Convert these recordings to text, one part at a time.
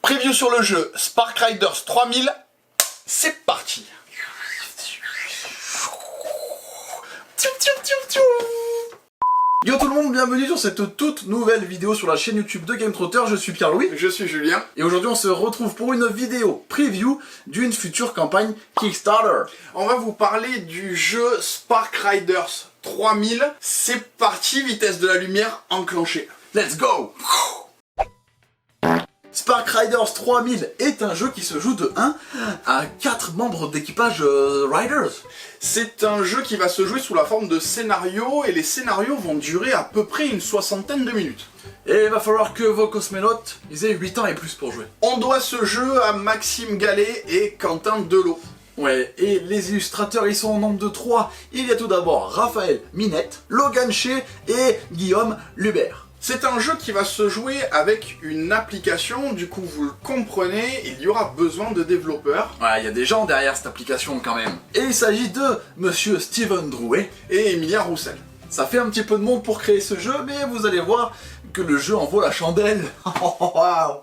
Preview sur le jeu Spark Riders 3000, c'est parti. Yo tout le monde, bienvenue sur cette toute nouvelle vidéo sur la chaîne YouTube de Game Trotter. Je suis Pierre-Louis. Je suis Julien. Et aujourd'hui on se retrouve pour une vidéo preview d'une future campagne Kickstarter. On va vous parler du jeu Spark Riders 3000. C'est parti, vitesse de la lumière enclenchée. Let's go! Spark Riders 3000 est un jeu qui se joue de 1 à 4 membres d'équipage Riders. C'est un jeu qui va se jouer sous la forme de scénarios et les scénarios vont durer à peu près une 60aine de minutes. Et il va falloir que vos cosménautes aient 8 ans et plus pour jouer. On doit ce jeu à Maxime Gallet et Quentin Delot. Ouais, et les illustrateurs ils sont au nombre de 3. Il y a tout d'abord Raphaël Minette, Logan Shea et Guillaume Lubert. C'est un jeu qui va se jouer avec une application, du coup vous le comprenez, il y aura besoin de développeurs. Ouais, il y a des gens derrière cette application quand même. Et il s'agit de Monsieur Steven Drouet Et Emilia Roussel. Ça fait un petit peu de monde pour créer ce jeu, mais vous allez voir que le jeu en vaut la chandelle. Wow.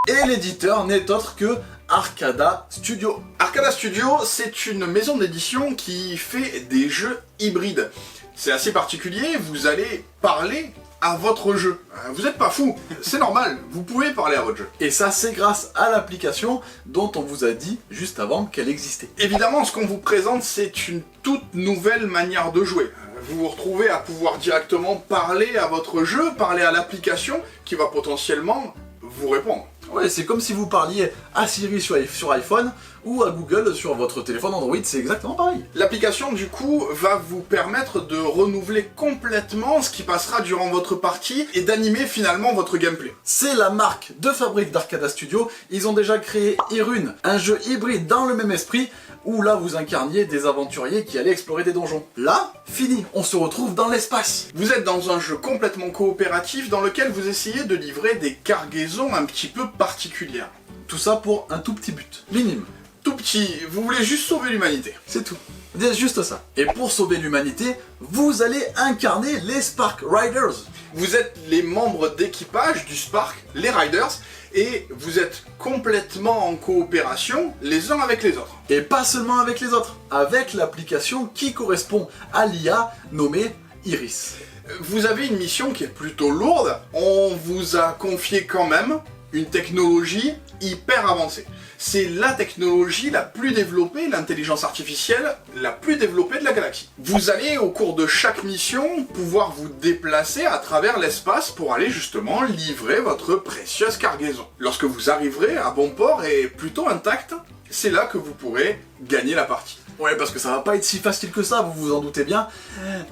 Et l'éditeur n'est autre que Arcada Studio. Arcada Studio, c'est une maison d'édition qui fait des jeux hybrides. C'est assez particulier, vous allez parler à votre jeu. Vous êtes pas fou, c'est normal, vous pouvez parler à votre jeu. Et ça c'est grâce à l'application dont on vous a dit juste avant qu'elle existait. Évidemment, ce qu'on vous présente, c'est une toute nouvelle manière de jouer. Vous vous retrouvez à pouvoir directement parler à votre jeu, parler à l'application qui va potentiellement vous répondre. Ouais, c'est comme si vous parliez à Siri sur iPhone ou à Google sur votre téléphone Android, c'est exactement pareil. L'application du coup va vous permettre de renouveler complètement ce qui passera durant votre partie et d'animer finalement votre gameplay. C'est la marque de fabrique d'Arcada Studio, ils ont déjà créé Irune, un jeu hybride dans le même esprit, où là vous incarniez des aventuriers qui allaient explorer des donjons. Là, fini, on se retrouve dans l'espace. Vous êtes dans un jeu complètement coopératif dans lequel vous essayez de livrer des cargaisons un petit peu particulières. Tout ça pour un tout petit but, minime. Tout petit, vous voulez juste sauver l'humanité. C'est tout. C'est juste ça. Et pour sauver l'humanité, vous allez incarner les Spark Riders. Vous êtes les membres d'équipage du Spark, les Riders, et vous êtes complètement en coopération les uns avec les autres. Et pas seulement avec les autres, avec l'application qui correspond à l'IA nommée Iris. Vous avez une mission qui est plutôt lourde, on vous a confié quand même une technologie hyper avancée. C'est la technologie la plus développée, l'intelligence artificielle la plus développée de la galaxie. Vous allez au cours de chaque mission pouvoir vous déplacer à travers l'espace pour aller justement livrer votre précieuse cargaison. Lorsque vous arriverez à bon port et plutôt intact, c'est là que vous pourrez gagner la partie. Ouais, parce que ça va pas être si facile que ça, vous vous en doutez bien.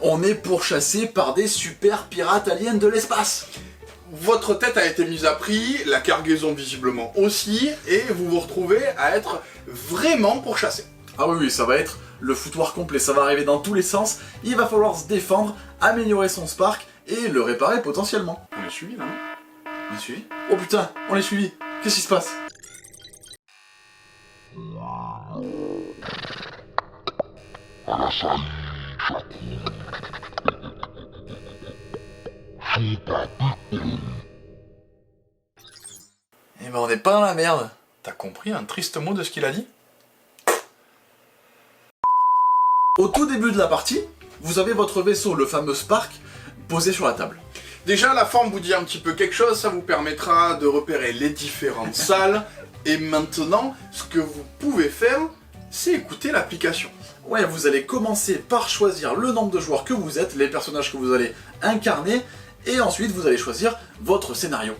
On est pourchassé par des super pirates aliens de l'espace. Votre tête a été mise à prix, la cargaison visiblement aussi, et vous vous retrouvez à être vraiment pourchassé. Ah oui, ça va être le foutoir complet, ça va arriver dans tous les sens, il va falloir se défendre, améliorer son Spark et le réparer potentiellement. On est suivi là, non? On est suivi? Oh putain, on est suivi. Qu'est-ce qui se passe? Eh ben on n'est pas dans la merde. T'as compris un triste mot de ce qu'il a dit? Au tout début de la partie, vous avez votre vaisseau, le fameux Spark, posé sur la table. Déjà, la forme vous dit un petit peu quelque chose, ça vous permettra de repérer les différentes salles. Et maintenant, ce que vous pouvez faire, c'est écouter l'application. Ouais, vous allez commencer par choisir le nombre de joueurs que vous êtes, les personnages que vous allez incarner, et ensuite vous allez choisir votre scénario.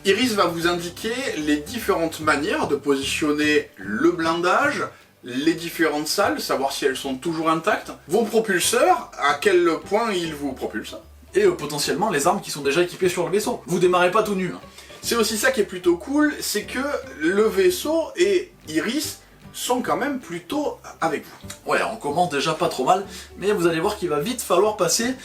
Iris va vous indiquer les différentes manières de positionner le blindage, les différentes salles, savoir si elles sont toujours intactes, vos propulseurs, à quel point ils vous propulsent. Et potentiellement les armes qui sont déjà équipées sur le vaisseau. Vous démarrez pas tout nu. C'est aussi ça qui est plutôt cool, c'est que le vaisseau et Iris sont quand même plutôt avec vous. Ouais, on commence déjà pas trop mal, mais vous allez voir qu'il va vite falloir passer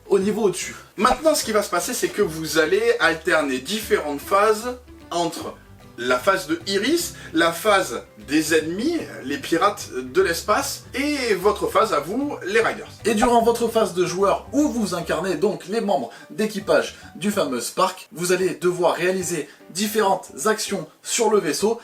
au niveau au-dessus. Maintenant, ce qui va se passer, c'est que vous allez alterner différentes phases entre la phase de Iris, la phase des ennemis, les pirates de l'espace, et votre phase à vous, les Riders. Et durant votre phase de joueur, où vous incarnez donc les membres d'équipage du fameux Spark, vous allez devoir réaliser différentes actions sur le vaisseau,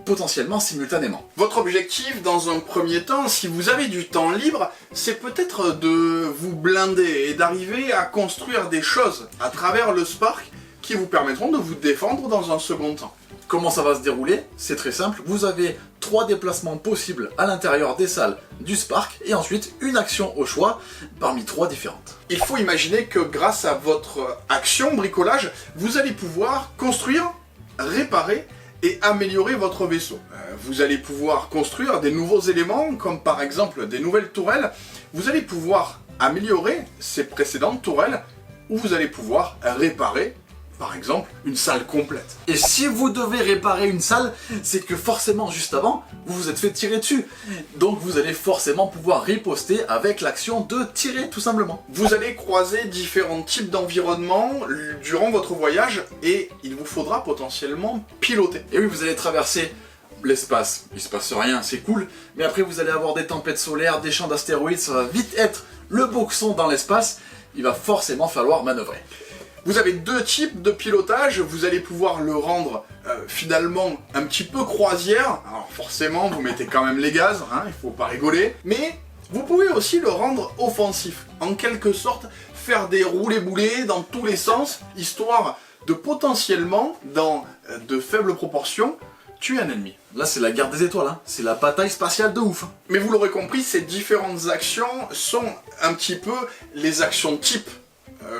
potentiellement simultanément. Votre objectif, dans un premier temps, si vous avez du temps libre, c'est peut-être de vous blinder et d'arriver à construire des choses à travers le Spark qui vous permettront de vous défendre dans un second temps. Comment ça va se dérouler? C'est très simple, vous avez 3 déplacements possibles à l'intérieur des salles du Spark, et ensuite une action au choix parmi 3 différentes. Il faut imaginer que grâce à votre action bricolage, vous allez pouvoir construire, réparer et améliorer votre vaisseau. Vous allez pouvoir construire des nouveaux éléments, comme par exemple des nouvelles tourelles. Vous allez pouvoir améliorer ces précédentes tourelles, ou vous allez pouvoir réparer, par exemple, une salle complète. Et si vous devez réparer une salle, c'est que forcément, juste avant, vous vous êtes fait tirer dessus. Donc vous allez forcément pouvoir riposter avec l'action de tirer, tout simplement. Vous allez croiser différents types d'environnements durant votre voyage, et il vous faudra potentiellement piloter. Et oui, vous allez traverser l'espace. Il se passe rien, c'est cool. Mais après, vous allez avoir des tempêtes solaires, des champs d'astéroïdes, ça va vite être le boxon dans l'espace. Il va forcément falloir manœuvrer. Vous avez 2 types de pilotage, vous allez pouvoir le rendre finalement un petit peu croisière, alors forcément vous mettez quand même les gaz, hein, il faut pas rigoler, mais vous pouvez aussi le rendre offensif, en quelque sorte faire des roulés-boulés dans tous les sens, histoire de potentiellement, dans de faibles proportions, tuer un ennemi. Là, c'est la guerre des étoiles, hein. C'est la bataille spatiale de ouf. Mais vous l'aurez compris, ces différentes actions sont un petit peu les actions types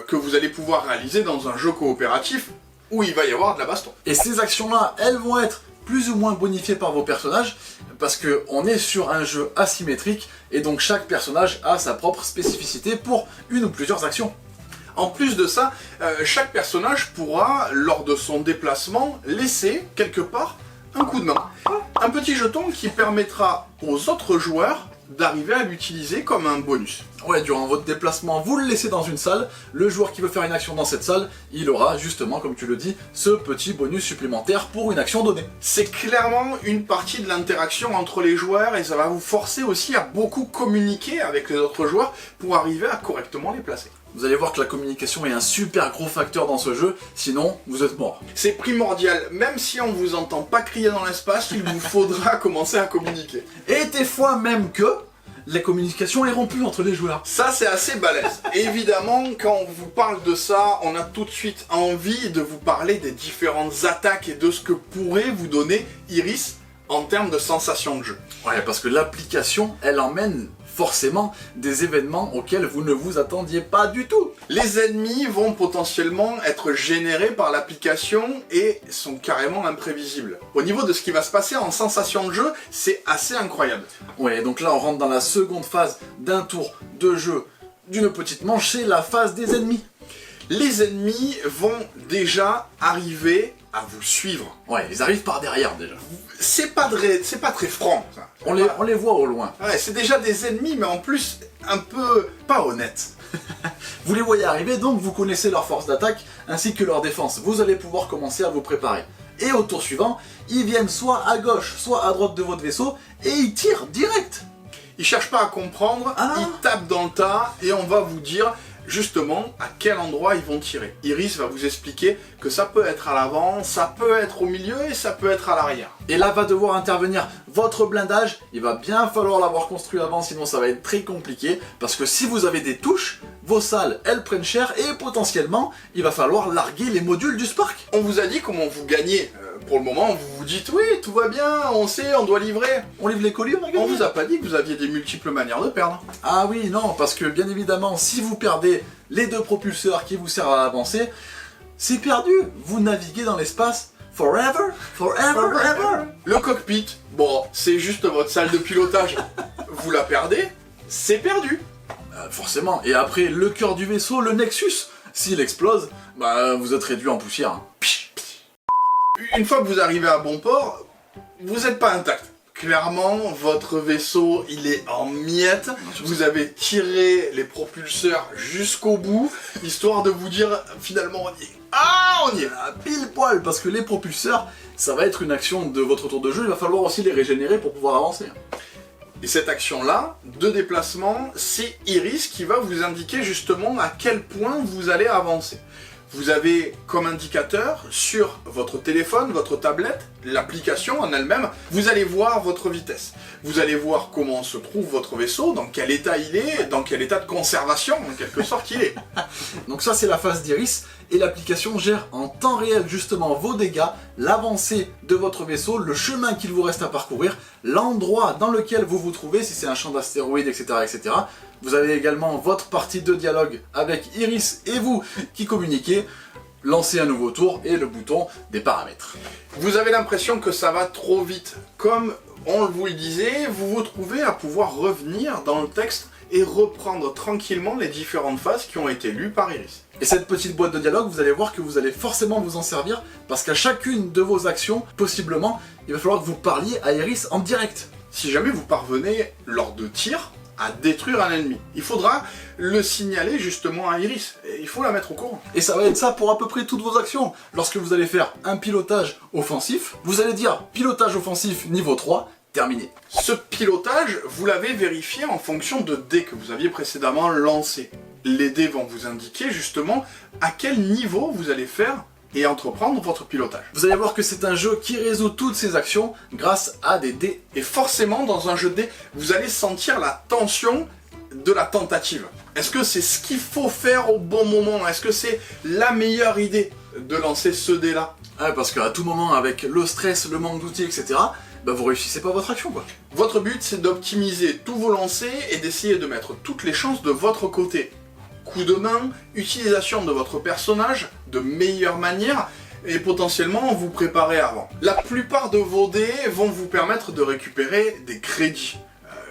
que vous allez pouvoir réaliser dans un jeu coopératif où il va y avoir de la baston. Et ces actions-là, elles vont être plus ou moins bonifiées par vos personnages, parce qu'on est sur un jeu asymétrique, et donc chaque personnage a sa propre spécificité pour une ou plusieurs actions. En plus de ça, chaque personnage pourra, lors de son déplacement, laisser quelque part un coup de main. Un petit jeton qui permettra aux autres joueurs d'arriver à l'utiliser comme un bonus. Ouais, durant votre déplacement, vous le laissez dans une salle, le joueur qui veut faire une action dans cette salle, il aura justement, comme tu le dis, ce petit bonus supplémentaire pour une action donnée. C'est clairement une partie de l'interaction entre les joueurs, et ça va vous forcer aussi à beaucoup communiquer avec les autres joueurs pour arriver à correctement les placer. Vous allez voir que la communication est un super gros facteur dans ce jeu, sinon vous êtes mort. C'est primordial, même si on vous entend pas crier dans l'espace, il vous faudra commencer à communiquer. Et des fois même que la communication est rompue entre les joueurs. Ça, c'est assez balèze. Évidemment, quand on vous parle de ça, on a tout de suite envie de vous parler des différentes attaques et de ce que pourrait vous donner Iris en termes de sensation de jeu. Ouais, parce que l'application, elle emmène forcément des événements auxquels vous ne vous attendiez pas du tout. Les ennemis vont potentiellement être générés par l'application et sont carrément imprévisibles. Au niveau de ce qui va se passer en sensation de jeu, c'est assez incroyable. Ouais, donc là on rentre dans la seconde phase d'un tour de jeu d'une petite manche, c'est la phase des ennemis. Les ennemis vont déjà arriver à vous suivre. Ouais, ils arrivent par derrière déjà. C'est pas très franc, ça. On les voit au loin. Ouais, c'est déjà des ennemis, mais en plus, un peu pas honnêtes. Vous les voyez arriver, donc vous connaissez leur force d'attaque ainsi que leur défense. Vous allez pouvoir commencer à vous préparer. Et au tour suivant, ils viennent soit à gauche, soit à droite de votre vaisseau, et ils tirent direct. Ils cherchent pas à comprendre, ils tapent dans le tas, et on va vous dire justement à quel endroit ils vont tirer. Iris va vous expliquer que ça peut être à l'avant, ça peut être au milieu et ça peut être à l'arrière. Et là va devoir intervenir votre blindage, il va bien falloir l'avoir construit avant, sinon ça va être très compliqué, parce que si vous avez des touches, vos salles elles prennent cher et potentiellement il va falloir larguer les modules du Spark. On vous a dit comment vous gagnez. Pour le moment, vous vous dites oui, tout va bien, on sait, on doit livrer. On livre les colis, on vous a pas dit que vous aviez des multiples manières de perdre. Ah oui, non, parce que bien évidemment, si vous perdez les 2 propulseurs qui vous servent à avancer, c'est perdu. Vous naviguez dans l'espace forever, forever, ever. Le cockpit, bon, c'est juste votre salle de pilotage. Vous la perdez, c'est perdu. Forcément. Et après, le cœur du vaisseau, le Nexus, s'il explose, bah vous êtes réduit en poussière. Hein. Une fois que vous arrivez à bon port, vous n'êtes pas intact. Clairement, votre vaisseau, il est en miettes. Vous avez tiré les propulseurs jusqu'au bout, histoire de vous dire, finalement, ah, on y est. Pile poil, parce que les propulseurs, ça va être une action de votre tour de jeu, il va falloir aussi les régénérer pour pouvoir avancer. Et cette action-là, de déplacement, c'est Iris qui va vous indiquer justement à quel point vous allez avancer. Vous avez comme indicateur sur votre téléphone, votre tablette, l'application en elle-même, vous allez voir votre vitesse. Vous allez voir comment se trouve votre vaisseau, dans quel état il est, dans quel état de conservation, en quelque sorte, il est. Donc ça c'est la phase d'Iris, et l'application gère en temps réel justement vos dégâts, l'avancée de votre vaisseau, le chemin qu'il vous reste à parcourir, l'endroit dans lequel vous vous trouvez, si c'est un champ d'astéroïdes, etc., etc. Vous avez également votre partie de dialogue avec Iris et vous qui communiquez, lancez un nouveau tour et le bouton des paramètres. Vous avez l'impression que ça va trop vite. Comme on vous le disait, vous vous trouvez à pouvoir revenir dans le texte et reprendre tranquillement les différentes phases qui ont été lues par Iris. Et cette petite boîte de dialogue, vous allez voir que vous allez forcément vous en servir, parce qu'à chacune de vos actions, possiblement, il va falloir que vous parliez à Iris en direct. Si jamais vous parvenez, lors de tirs, à détruire un ennemi, il faudra le signaler justement à Iris, et il faut la mettre au courant. Et ça va être ça pour à peu près toutes vos actions. Lorsque vous allez faire un pilotage offensif, vous allez dire pilotage offensif niveau 3, terminé. Ce pilotage, vous l'avez vérifié en fonction de dés que vous aviez précédemment lancés. Les dés vont vous indiquer justement à quel niveau vous allez faire et entreprendre votre pilotage. Vous allez voir que c'est un jeu qui résout toutes ces actions grâce à des dés. Et forcément, dans un jeu de dés, vous allez sentir la tension de la tentative. Est-ce que c'est ce qu'il faut faire au bon moment? Est-ce que c'est la meilleure idée de lancer ce dé-là? Ouais, parce qu'à tout moment, avec le stress, le manque d'outils, etc., bah vous réussissez pas votre action, quoi. Votre but, c'est d'optimiser tous vos lancers et d'essayer de mettre toutes les chances de votre côté. Coup de main, utilisation de votre personnage de meilleure manière et potentiellement vous préparer avant. La plupart de vos dés vont vous permettre de récupérer des crédits,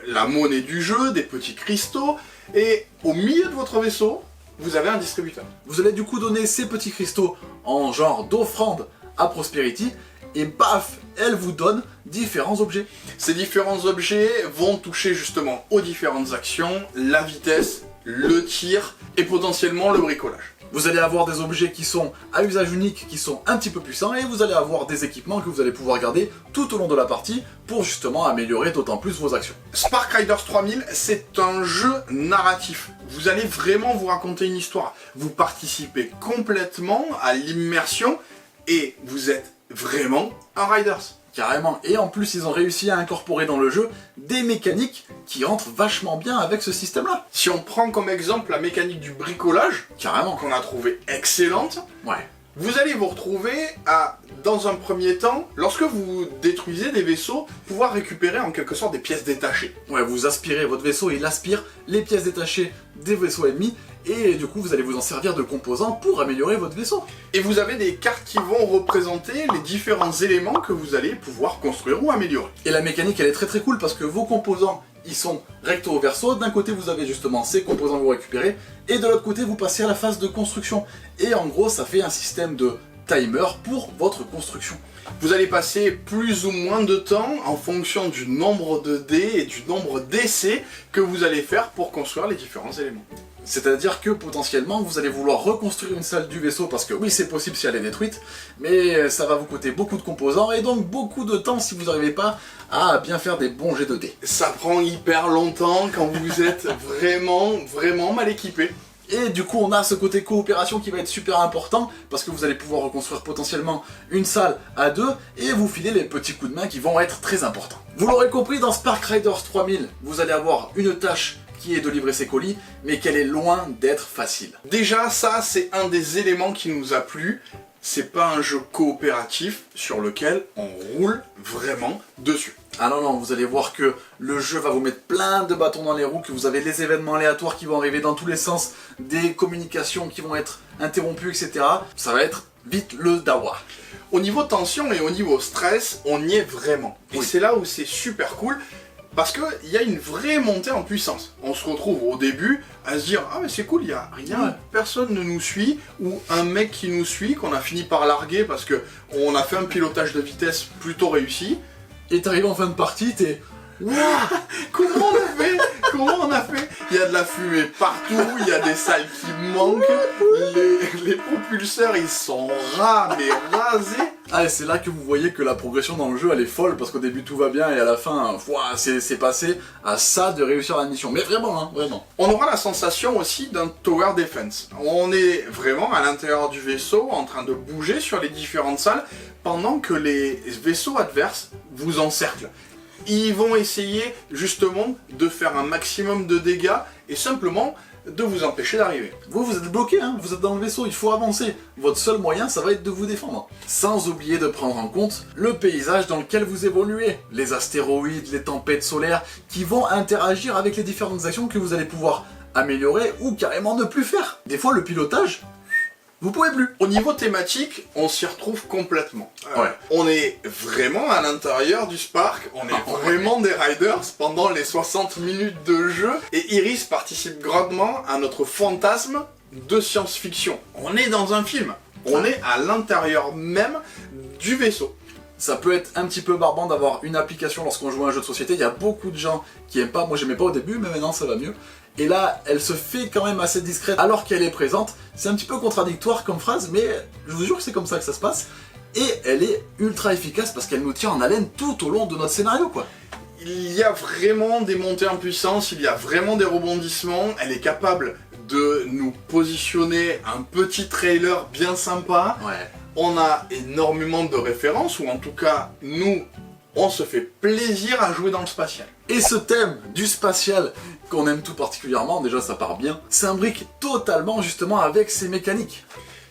la monnaie du jeu, des petits cristaux, et au milieu de votre vaisseau, vous avez un distributeur. Vous allez du coup donner ces petits cristaux en genre d'offrande à Prosperity, et paf, elle vous donne différents objets. Ces différents objets vont toucher justement aux différentes actions, la vitesse, le tir et potentiellement le bricolage. Vous allez avoir des objets qui sont à usage unique, qui sont un petit peu puissants, et vous allez avoir des équipements que vous allez pouvoir garder tout au long de la partie pour justement améliorer d'autant plus vos actions. Spark Riders 3000, c'est un jeu narratif. Vous allez vraiment vous raconter une histoire. Vous participez complètement à l'immersion et vous êtes vraiment un Riders. Carrément, et en plus ils ont réussi à incorporer dans le jeu des mécaniques qui rentrent vachement bien avec ce système-là. Si on prend comme exemple la mécanique du bricolage, Carrément. qu'on a trouvé excellente, Ouais. vous allez vous retrouver à, dans un premier temps, lorsque vous détruisez des vaisseaux, pouvoir récupérer en quelque sorte des pièces détachées. Ouais, vous aspirez votre vaisseau et il aspire les pièces détachées des vaisseaux ennemis, et du coup vous allez vous en servir de composants pour améliorer votre vaisseau. Et vous avez des cartes qui vont représenter les différents éléments que vous allez pouvoir construire ou améliorer. Et la mécanique elle est très cool parce que vos composants ils sont recto verso, d'un côté vous avez justement ces composants que vous récupérez, et de l'autre côté vous passez à la phase de construction. Et en gros ça fait un système de timer pour votre construction. Vous allez passer plus ou moins de temps en fonction du nombre de dés et du nombre d'essais que vous allez faire pour construire les différents éléments. C'est-à-dire que potentiellement vous allez vouloir reconstruire une salle du vaisseau parce que oui c'est possible si elle est détruite, mais ça va vous coûter beaucoup de composants et donc beaucoup de temps si vous n'arrivez pas à bien faire des bons jets de dés. Ça prend hyper longtemps quand vous êtes vraiment mal équipé. Et du coup on a ce côté coopération qui va être super important parce que vous allez pouvoir reconstruire potentiellement une salle à deux et vous filer les petits coups de main qui vont être très importants. Vous l'aurez compris, dans Spark Riders 3000, vous allez avoir une tâche qui est de livrer ses colis, mais qu'elle est loin d'être facile. Déjà, ça, c'est un des éléments qui nous a plu. C'est pas un jeu coopératif sur lequel on roule vraiment dessus. Ah non, non, vous allez voir que le jeu va vous mettre plein de bâtons dans les roues, que vous avez les événements aléatoires qui vont arriver dans tous les sens, des communications qui vont être interrompues, etc. Ça va être vite le dawa. Au niveau tension et au niveau stress, on y est vraiment. Et Oui. c'est là où c'est super cool. Parce qu'il y a une vraie montée en puissance. On se retrouve au début à se dire « Ah mais c'est cool, il n'y a rien, Ouais. personne ne nous suit » ou un mec qui nous suit, qu'on a fini par larguer parce qu'on a fait un pilotage de vitesse plutôt réussi. Et t'arrives en fin de partie, t'es... Comment on a fait Comment on a fait? Il y a de la fumée partout, il y a des salles qui manquent, les propulseurs ils sont ras, mais rasés. Ah, et c'est là que vous voyez que la progression dans le jeu elle est folle, parce qu'au début tout va bien et à la fin, c'est passé à ça de réussir la mission. Mais vraiment, hein, vraiment. On aura la sensation aussi d'un tower defense. On est vraiment à l'intérieur du vaisseau, en train de bouger sur les différentes salles, pendant que les vaisseaux adverses vous encerclent. Ils vont essayer justement de faire un maximum de dégâts et simplement de vous empêcher d'arriver. Vous êtes bloqué, hein, vous êtes dans le vaisseau, il faut avancer. Votre seul moyen, ça va être de vous défendre. Sans oublier de prendre en compte le paysage dans lequel vous évoluez. Les astéroïdes, les tempêtes solaires, qui vont interagir avec les différentes actions que vous allez pouvoir améliorer ou carrément ne plus faire. Des fois, le pilotage, vous pouvez plus. Au niveau thématique, on s'y retrouve complètement. Ouais. On est vraiment à l'intérieur du Spark, on est vraiment des riders pendant les 60 minutes de jeu, et Iris participe grandement à notre fantasme de science-fiction. On est dans un film, on est à l'intérieur même du vaisseau. Ça peut être un petit peu barbant d'avoir une application lorsqu'on joue à un jeu de société. Il y a beaucoup de gens qui aiment pas. Moi, j'aimais pas au début, mais maintenant ça va mieux. Et là, elle se fait quand même assez discrète alors qu'elle est présente. C'est un petit peu contradictoire comme phrase, mais je vous jure que c'est comme ça que ça se passe. Et elle est ultra efficace parce qu'elle nous tient en haleine tout au long de notre scénario, quoi. Il y a vraiment des montées en puissance, il y a vraiment des rebondissements. Elle est capable de nous positionner un petit trailer bien sympa. Ouais. On a énormément de références, ou en tout cas, nous, on se fait plaisir à jouer dans le spatial. Et ce thème du spatial, qu'on aime tout particulièrement, déjà ça part bien, s'imbrique totalement justement avec ses mécaniques.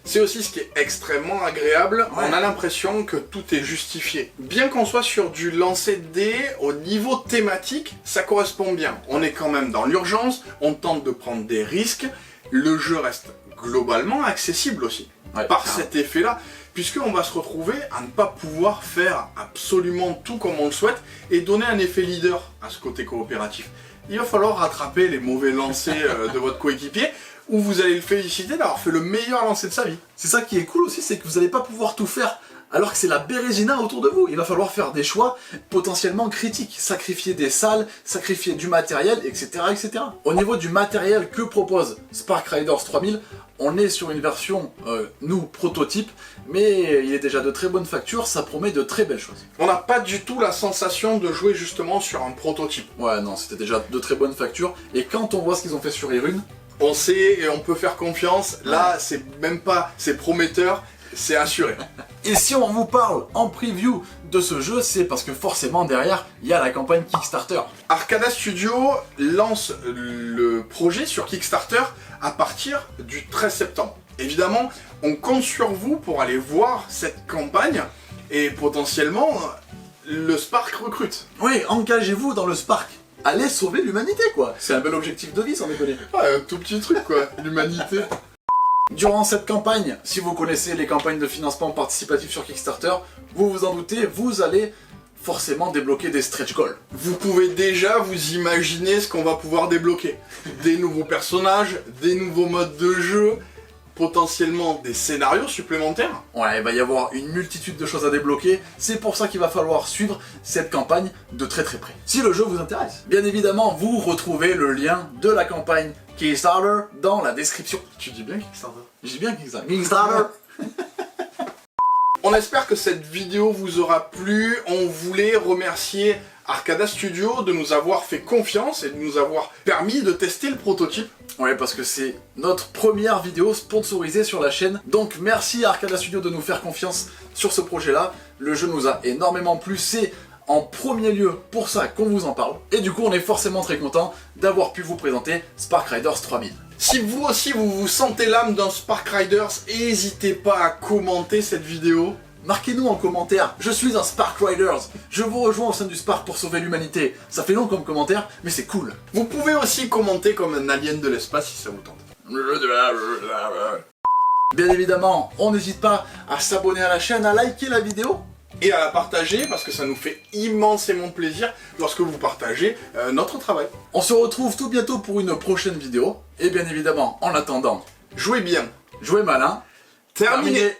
C'est aussi ce qui est extrêmement agréable, Ouais. on a l'impression que tout est justifié. Bien qu'on soit sur du lancer de dés, au niveau thématique, ça correspond bien. On est quand même dans l'urgence, on tente de prendre des risques, le jeu reste globalement accessible aussi. Ouais, Par carrément. cet effet-là, puisqu'on va se retrouver à ne pas pouvoir faire absolument tout comme on le souhaite et donner un effet leader à ce côté coopératif. Il va falloir rattraper les mauvais lancers de votre coéquipier, ou vous allez le féliciter d'avoir fait le meilleur lancer de sa vie. C'est ça qui est cool aussi, c'est que vous n'allez pas pouvoir tout faire alors que c'est la bérésina autour de vous. Il va falloir faire des choix potentiellement critiques, sacrifier des salles, sacrifier du matériel, etc. etc. Au niveau du matériel que propose Spark Riders 3000, on est sur une version, nous, prototype, mais il est déjà de très bonne facture, ça promet de très belles choses. On n'a pas du tout la sensation de jouer justement sur un prototype. Ouais, non, c'était déjà de très bonne facture, et quand on voit ce qu'ils ont fait sur Irune, On sait et on peut faire confiance, là c'est même pas, c'est prometteur, c'est assuré. et si on vous parle en preview de ce jeu, c'est parce que forcément derrière, il y a la campagne Kickstarter. Arcada Studio lance le projet sur Kickstarter à partir du 13 septembre. Évidemment, on compte sur vous pour aller voir cette campagne et potentiellement le Spark recrute. Oui, engagez-vous dans le Spark. Allez sauver l'humanité, quoi. C'est un bel objectif de vie, sans déconner. Ouais, un tout petit truc quoi, l'humanité. Durant cette campagne, si vous connaissez les campagnes de financement participatif sur Kickstarter, vous vous en doutez, vous allez forcément débloquer des stretch goals. Vous pouvez déjà vous imaginer ce qu'on va pouvoir débloquer. Des nouveaux personnages, des nouveaux modes de jeu, potentiellement des scénarios supplémentaires. Ouais, il va y avoir une multitude de choses à débloquer, c'est pour ça qu'il va falloir suivre cette campagne de très très près. Si le jeu vous intéresse, bien évidemment, vous retrouvez le lien de la campagne Kickstarter dans la description. Tu dis bien Kickstarter. J'ai bien Kickstarter. Kickstarter. On espère que cette vidéo vous aura plu. On voulait remercier Arcada Studio de nous avoir fait confiance et de nous avoir permis de tester le prototype. Ouais, parce que c'est notre première vidéo sponsorisée sur la chaîne. Donc merci à Arcada Studio de nous faire confiance sur ce projet-là. Le jeu nous a énormément plu. C'est en premier lieu pour ça qu'on vous en parle. Et du coup, on est forcément très content d'avoir pu vous présenter Spark Riders 3000. Si vous aussi vous sentez l'âme d'un Spark Riders, n'hésitez pas à commenter cette vidéo. Marquez-nous en commentaire, je suis un Spark Riders, je vous rejoins au sein du Spark pour sauver l'humanité. Ça fait long comme commentaire, mais c'est cool. Vous pouvez aussi commenter comme un alien de l'espace si ça vous tente. Bien évidemment, on n'hésite pas à s'abonner à la chaîne, à liker la vidéo. Et à la partager parce que ça nous fait immensément plaisir lorsque vous partagez notre travail. On se retrouve tout bientôt pour une prochaine vidéo. Et bien évidemment, en attendant, Jouez bien. jouez malin. Terminé.